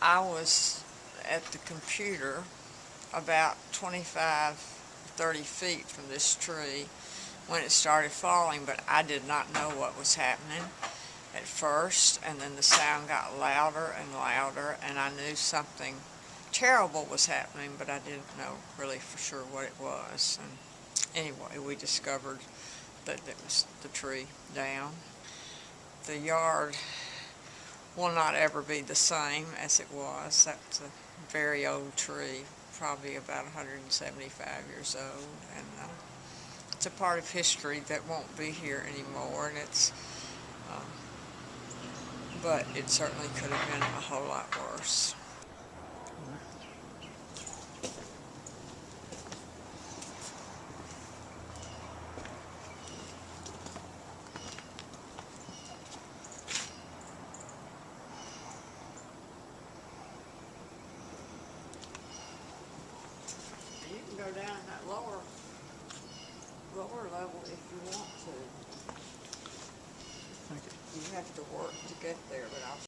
I was at the computer about 25-30 feet from this tree when it started falling, but I did not know what was happening at first, and then the sound got louder and louder, and I knew something terrible was happening, but I didn't know really for sure what it was. And anyway, we discovered that it was the tree down. The yard will not ever be the same as it was. That's a very old tree, probably about 175 years old, and it's a part of history that won't be here anymore, and uh, but it certainly could have been a whole lot worse. You can go down in that lower level if you want to. Thank you. You have to work to get there, but I'll